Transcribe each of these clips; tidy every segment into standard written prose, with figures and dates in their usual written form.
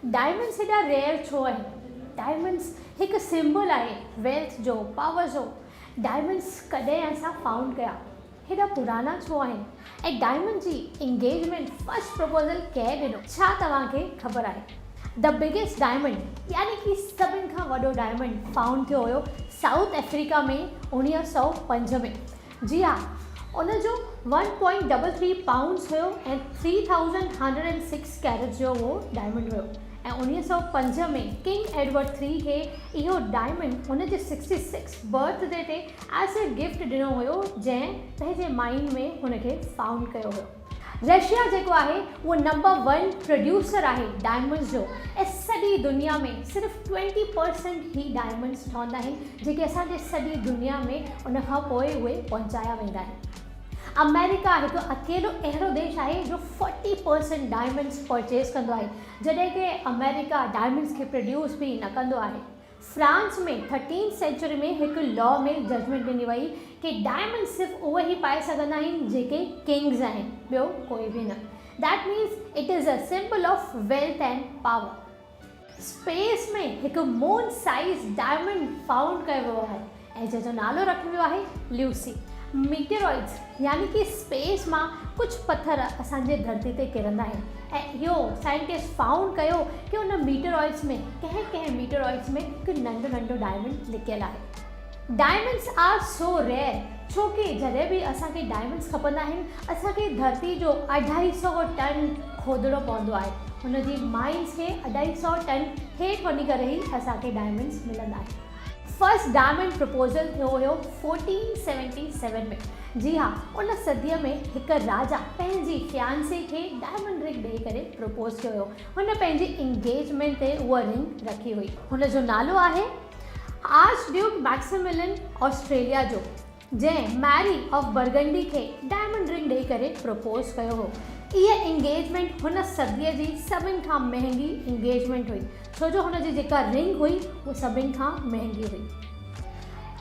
Diamonds हेॾा rare छो आहिनि? डायमंड्स हिकु सिंबल आहे वेल्थ जो, पावर जो। डायमंड्स कॾहिं असां फाउंड कया, हेॾा पुराना छो आहिनि? ऐं डायमंड जी इंगेजमेंट फर्स्ट प्रपोज़ल कंहिं ॾिनो, छा तव्हांखे ख़बर आहे? द बिगेस्ट डायमंड यानी कि सभिनि खां वॾो डायमंड फाउंड थियो हुयो साउथ अफ्रीका में 1905 में। जी हा, उनजो 1.33 पाउंड्स हुयो ऐं 3106 कैरेट जो उहो डायमंड हुयो। ऐं 1905 में किंग एडवर्ड III खे इहो डायमंड हुनजे 66 बर्थडे ते एज़ ए गिफ्ट ॾिनो हुयो, जंहिं पंहिंजे माइंड में हुनखे फाउंड कयो हुयो। रशिया जेको आहे उहो नंबर 1 प्रोड्यूसर आहे डायमंड्स जो, ऐं सॼी दुनिया में सिर्फ़ु 20% ई डायमंड्स ठहंदा आहिनि जेके असांजे सॼी दुनिया में उन खां पोइ उहे पहुचाया वेंदा आहिनि। अमेरिका हिकु अकेलो अहिड़ो देश आहे जो 40% डायमंड्स परचेज़ कंदो आहे, जॾहिं कि अमेरिका डायमंड्स खे प्रोड्यूस बि न कंदो आहे। फ्रांस में 13th सेंचुरी में हिकु लॉ में जजमेंट ॾिनी वई कि डायमंड सिर्फ़ु उहे ई पाए सघंदा आहिनि जेके किंग्स आहिनि, ॿियो कोई बि न। That means it is a symbol of wealth and power. Space में हिकु मून साइज़ डायमंड फाउंड कयो वियो आहे ऐं जंहिंजो नालो रखियो वियो आहे ल्यूसी। मीटेरॉइड्स यानी कि स्पेस मां कुझु पत्थर असांजे धरती ते किरंदा आहिनि ऐं इहो साइंटिस्ट फाउंड कयो कि उन मीटेरॉइड्स में कंहिं मीटेरॉइड्स में हिकु नंढो डायमंड लिकियलु आहे। डायमंड्स आर सो रेयर छो कि जॾहिं बि असांखे डायमंड्स खपंदा आहिनि असांखे धरती जो 250 टन खोदणो पवंदो आहे। हुनजी माइंस खे 250 टन हेठि वञी करे ई असांखे डायमंड्स मिलंदा आहिनि। फर्स्ट डायमंड प्रपोज़ल थियो हुयो 1477 में। जी हा, उन सदीअ में हिकु राजा पंहिंजी फियांसी खे डायमंड रिंग ॾेई करे प्रपोज़ कयो हुयो। हुन पंहिंजी इंगेजमेंट ते उहा रिंग रखी हुई। हुनजो नालो आहे आर्च ड्यूक मैक्सिमिलियन ऑस्ट्रेलिया जो, जंहिं मैरी ऑफ बर्गंडी खे डायमंड रिंग ॾेई करे प्रपोज़ कयो हो। इहा इंगेजमेंट हुन सदीअ जी सभिनि खां महांगी इंगेजमेंट हुई, छो जो हुनजी जेका रिंग हुई उहा सभिनि खां महांगी हुई।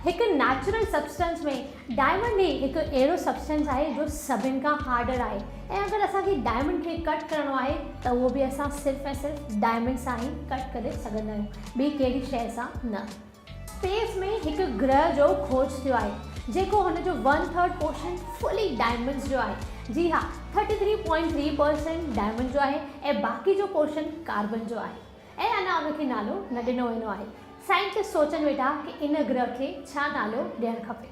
हिकु नेचुरल सब्सटेंस में डायमंड ई हिकु अहिड़ो सब्सटेंस आहे जो सभिनि खां हार्डर आहे ऐं अगरि असांखे डायमंड खे कट करिणो आहे त उहो बि असां सिर्फ़ु ऐं सिर्फ़ु डायमंड सां ई कट करे सघंदा आहियूं, ॿी कहिड़ी शइ सां न। स्पेस में हिकु ग्रह जो खोज थियो आहे जेको हुनजो 1/3 पोर्शन फुली डायमंड्स जो आहे। जी हा, 33.3% डायमंड जो आहे ऐं बाक़ी जो पोर्शन कार्बन जो आहे ऐं अञा उनखे नालो न ॾिनो वेंदो आहे। साइंटिस्ट सोचनि वेठा कि इन ग्रह खे छा नालो ॾियणु खपे।